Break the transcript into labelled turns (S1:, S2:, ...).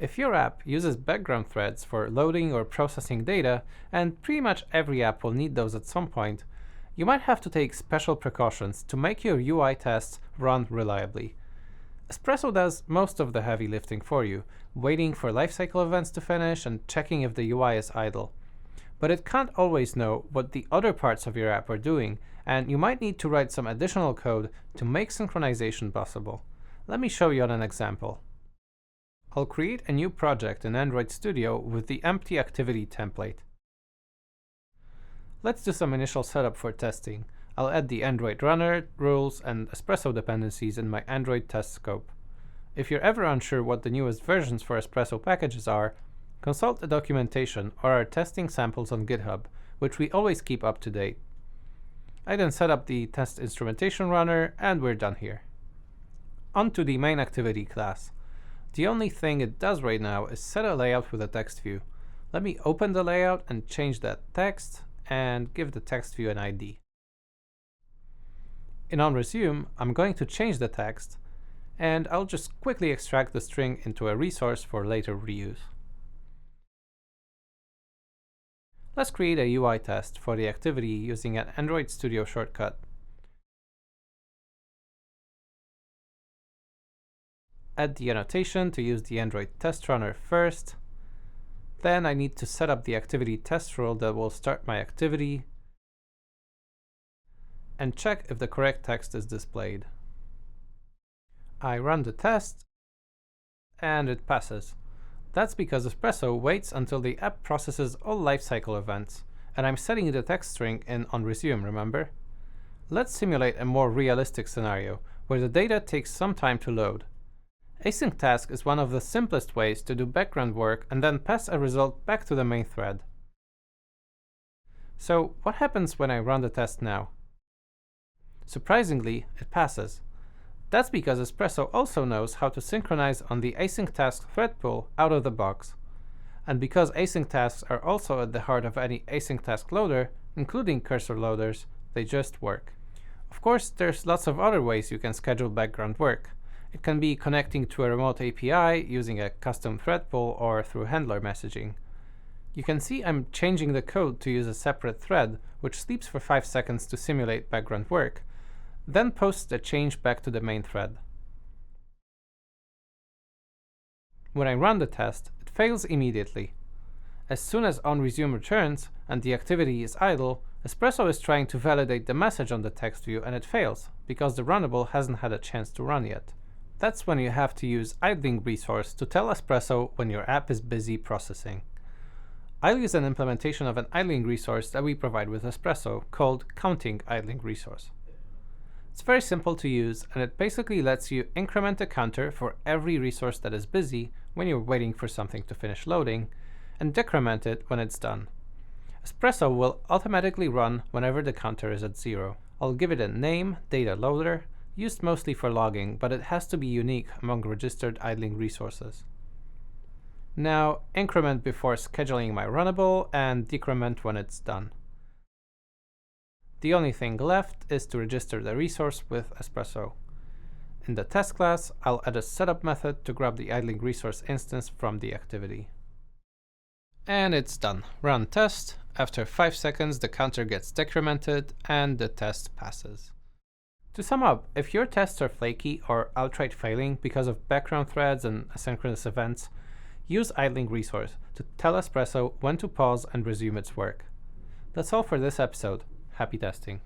S1: If your app uses background threads for loading or processing data, and pretty much every app will need those at some point, you might have to take special precautions to make your UI tests run reliably. Espresso does most of the heavy lifting for you, waiting for lifecycle events to finish and checking if the UI is idle. But it can't always know what the other parts of your app are doing, and you might need to write some additional code to make synchronization possible. Let me show you on an example. I'll create a new project in Android Studio with the empty activity template. Let's do some initial setup for testing. I'll add the Android runner, rules, and Espresso dependencies in my Android test scope. If you're ever unsure what the newest versions for Espresso packages are, consult the documentation or our testing samples on GitHub, which we always keep up to date. I then set up the test instrumentation runner, and we're done here. On to the main activity class. The only thing it does right now is set a layout with a text view. Let me open the layout and change that text, and give the text view an ID. In onResume, I'm going to change the text, and I'll just quickly extract the string into a resource for later reuse. Let's create a UI test for the activity using an Android Studio shortcut. Add the annotation to use the Android test runner first. Then I need to set up the activity test rule that will start my activity, and check if the correct text is displayed. I run the test, and it passes. That's because Espresso waits until the app processes all lifecycle events, and I'm setting the text string in onResume, remember? Let's simulate a more realistic scenario, where the data takes some time to load. Async task is one of the simplest ways to do background work and then pass a result back to the main thread. So what happens when I run the test now? Surprisingly, it passes. That's because Espresso also knows how to synchronize on the async task thread pool out of the box. And because async tasks are also at the heart of any async task loader, including cursor loaders, they just work. Of course, there's lots of other ways you can schedule background work. It can be connecting to a remote API using a custom thread pool or through handler messaging. You can see I'm changing the code to use a separate thread, which sleeps for 5 seconds to simulate background work, then posts the change back to the main thread. When I run the test, it fails immediately. As soon as onResume returns and the activity is idle, Espresso is trying to validate the message on the text view, and it fails, because the runnable hasn't had a chance to run yet. That's when you have to use IdlingResource to tell Espresso when your app is busy processing. I'll use an implementation of an idling resource that we provide with Espresso called Counting Idling Resource. It's very simple to use, and it basically lets you increment a counter for every resource that is busy when you're waiting for something to finish loading, and decrement it when it's done. Espresso will automatically run whenever the counter is at 0. I'll give it a name, data loader, used mostly for logging, but it has to be unique among registered idling resources. Now, increment before scheduling my runnable, and decrement when it's done. The only thing left is to register the resource with Espresso. In the test class, I'll add a setup method to grab the idling resource instance from the activity. And it's done. Run test. After 5 seconds, the counter gets decremented and the test passes. To sum up, if your tests are flaky or outright failing because of background threads and asynchronous events, use IdlingResource to tell Espresso when to pause and resume its work. That's all for this episode. Happy testing.